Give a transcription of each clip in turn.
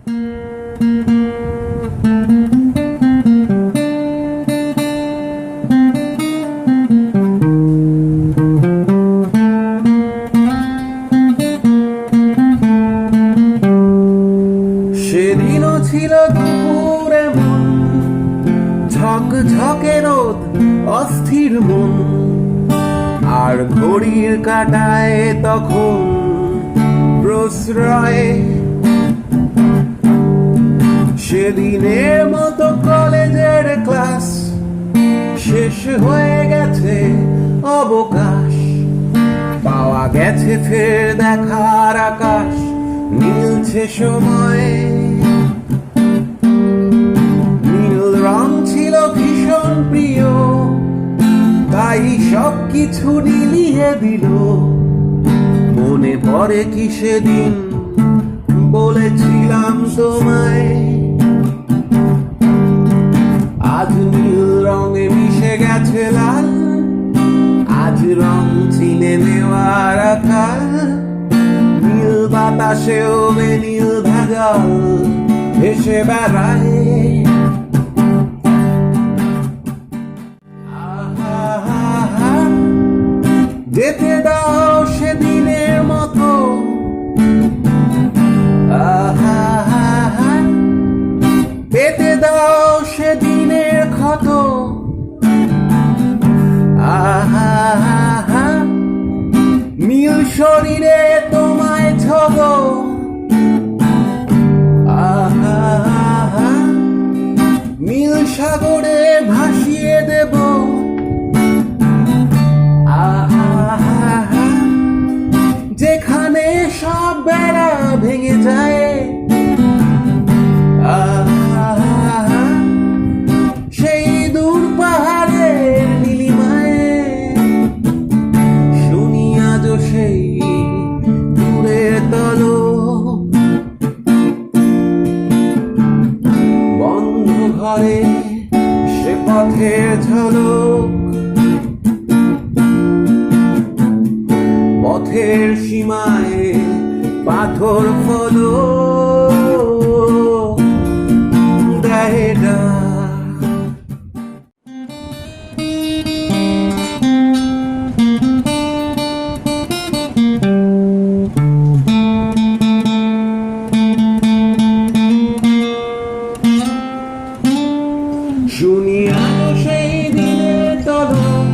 সেদিনও ছিল দুপুর এমন ঝকঝকে রোদ, অস্থির মন, আর ঘড়ির কাঁটায় তখন প্রশ্রয়। সেদিনের মতো কলেজের ক্লাস শেষ হয়ে গেছে, অবকাশ পাওয়া গেছে, ফের দেখার আকাশ মিলছে সময়। নীল রং ছিল ভীষণ প্রিয়, তাই সব কিছু নিলিয়ে দিল। মনে পড়ে কি সেদিন বলেছিলাম তোমায়, আজ নীল রঙে মিশে গেছে লাল, আজ রং চিনে নেওয়ার আকাল। নীল বাতাসেও নীল ভেজাল ভেসে বেড়ায়। যেতে দাও সেদিনের মতো, পেতে দাও সেদিনের ক্ষত। নীল শরীরে তোমায় ছোব, নীল সাগরে ভাসিয়ে দেব। যেখানে সব বেড়া ভেঙে যায়, সেই দূর পাহাড়ের নীলিমায় শুনি আজও সেই দূরের তলো। বন্ধ ঘরে সে পথের ঝলক, পথের সীমায় পাথর ফলক দেয় ডাক। শুনি আলো সেই দিনের তলক,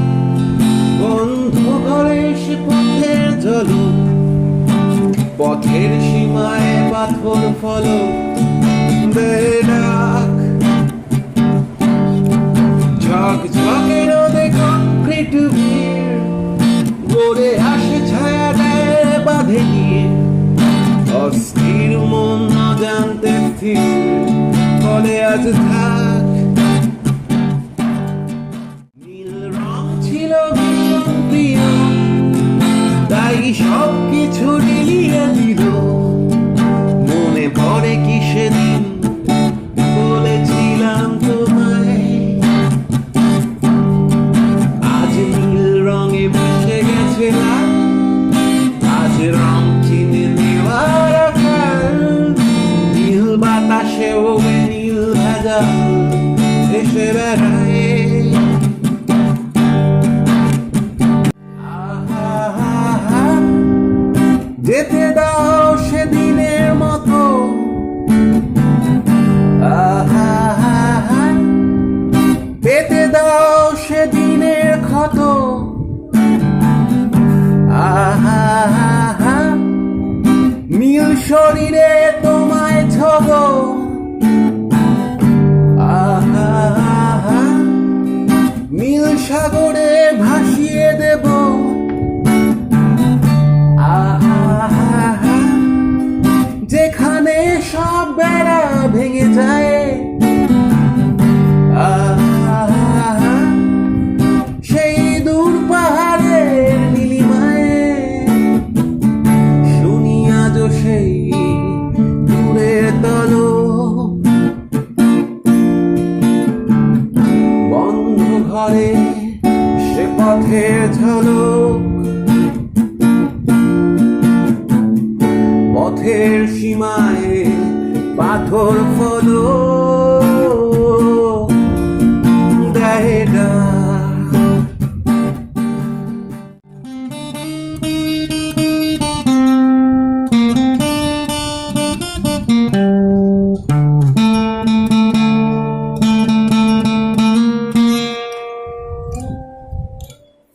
বন্ধ ঘরে সে পথের ঝলক, পথের সীমায় পাথর ফলক দেয় ডাক। ঝকঝকে রোদে কংক্রিট ভিড় গড়ে আসে, ছায়া দেয় বাঁধে গিয়ে। অস্থির মন অজান্তে স্থির বলে আজ থাক। নীল রং ছিল ভীষণ প্রিয়, তাই সব কিছু নিলিয়ে দিল। মনে পড়ে কি সেদিন বলেছিলাম তোমায়, আজ নীল রঙে মিশে গেছে লাল, আজ রং চিনে নেওয়ার আকাল। নীল বাতাসেও নীল ভেজাল ভেসে বেড়ায়। যেতে দাও সেদিনের মতো, পেতে দাও সেদিনের ক্ষত। নীল শরীরে তোমায় ছোব, নীল সাগরে ভাসিয়ে দেব। যেখানে সব বেড়া ভেঙে যায়, সেই দূর পাহাড়ের নীলিমায় শুনি আজও সেই দূরের তলক। বন্ধ ঘরে সে পথের ঝলক, পথের সীমায় পাথর পাথর ফলো দেয় ডাক